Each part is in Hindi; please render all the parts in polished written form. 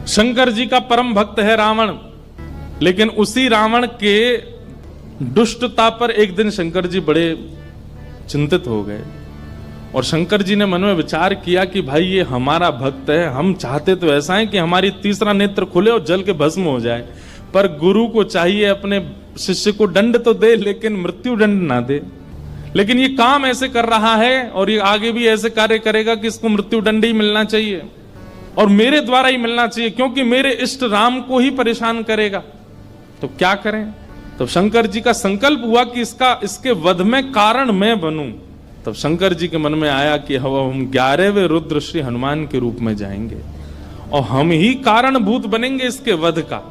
शंकर जी का परम भक्त है रावण, लेकिन उसी रावण के दुष्टता पर एक दिन शंकर जी बड़े चिंतित हो गए और शंकर जी ने मन में विचार किया कि भाई ये हमारा भक्त है, हम चाहते तो ऐसा है कि हमारी तीसरा नेत्र खुले और जल के भस्म हो जाए, पर गुरु को चाहिए अपने शिष्य को दंड तो दे लेकिन मृत्यु दंड ना दे। लेकिन ये काम ऐसे कर रहा है और ये आगे भी ऐसे कार्य करेगा कि इसको मृत्यु दंड ही मिलना चाहिए और मेरे द्वारा ही मिलना चाहिए, क्योंकि मेरे इष्ट राम को ही परेशान करेगा। तो क्या करें? तो शंकर जी का संकल्प हुआ कि इसके वध में कारण मैं बनूं। तब शंकर जी के मन में आया कि हम 11वें रुद्र श्री हनुमान के रूप में जाएंगे और हम ही कारणभूत बनेंगे इसके वध का,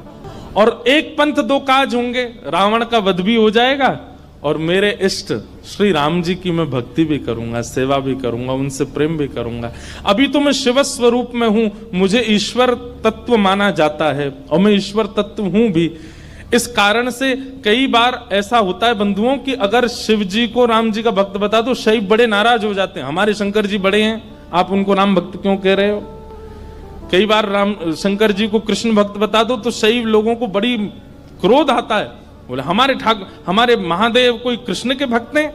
और एक पंथ दो काज होंगे, रावण का वध भी हो जाएगा और मेरे इष्ट श्री राम जी की मैं भक्ति भी करूंगा, सेवा भी करूंगा, उनसे प्रेम भी करूंगा। अभी तो मैं शिव स्वरूप में हूं, मुझे ईश्वर तत्व माना जाता है और मैं ईश्वर तत्व हूं भी। इस कारण से कई बार ऐसा होता है बंधुओं कि अगर शिव जी को राम जी का भक्त बता दो, शैव बड़े नाराज हो जाते हैं, हमारे शंकर जी बड़े हैं, आप उनको राम भक्त क्यों कह रहे हो। कई बार शंकर जी को कृष्ण भक्त बता दो तो शैव लोगों को बड़ी क्रोध आता है, बोले हमारे महादेव कोई कृष्ण के भक्त हैं।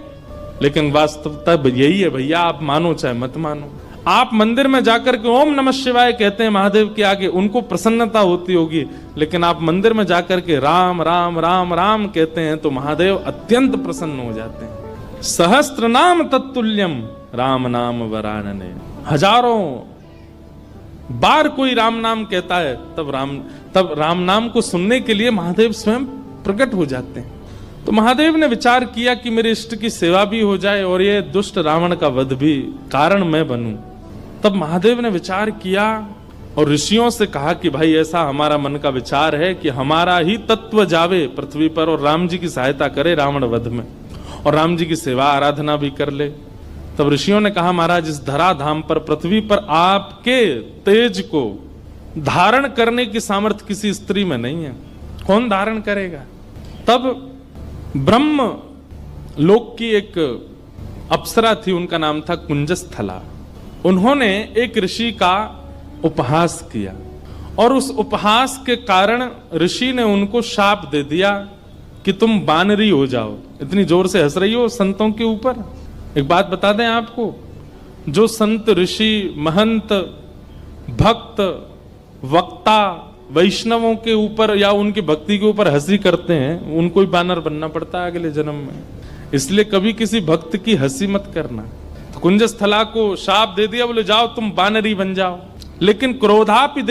लेकिन वास्तवता यही है भैया, आप मानो चाहे मत मानो। आप मंदिर में जाकर के ओम नमः शिवाय कहते हैं महादेव के आगे, उनको प्रसन्नता होती होगी, लेकिन आप मंदिर में जाकर के राम राम राम राम कहते हैं तो महादेव अत्यंत प्रसन्न हो जाते हैं। सहस्त्र नाम तत्तुल्यम राम नाम वरानने, हजारों बार कोई राम नाम कहता है तब राम नाम को सुनने के लिए महादेव स्वयं प्रकट हो जाते हैं। तो महादेव ने विचार किया कि मेरे इष्ट की सेवा भी हो जाए और ये दुष्ट रावण का वध भी कारण मैं बनूं। तब महादेव ने विचार किया और ऋषियों से कहा कि भाई ऐसा हमारा मन का विचार है कि हमारा ही तत्व जावे पृथ्वी पर और राम जी की सहायता करे रावण वध में और राम जी की सेवा आराधना भी कर ले। तब ऋषियों ने कहा महाराज, इस धराधाम पर पृथ्वी पर आपके तेज को धारण करने की सामर्थ्य किसी स्त्री में नहीं है, कौन धारण करेगा। तब ब्रह्म लोक की एक अप्सरा थी, उनका नाम था कुंजस्थला। उन्होंने एक ऋषि का उपहास किया और उस उपहास के कारण ऋषि ने उनको शाप दे दिया कि तुम बानरी हो जाओ। इतनी जोर से हंस रही हो संतों के ऊपर। एक बात बता दें आपको, जो संत ऋषि महंत भक्त वक्ता वैष्णवों के ऊपर या उनकी भक्ति के ऊपर हंसी करते हैं, उनको ही बानर बनना पड़ता है अगले जन्म में। इसलिए कभी किसी भक्त की हंसी मत करना। तो कुंजस्थला को शाप दे दिया, बोले जाओ तुम बानरी बन जाओ, लेकिन क्रोधापि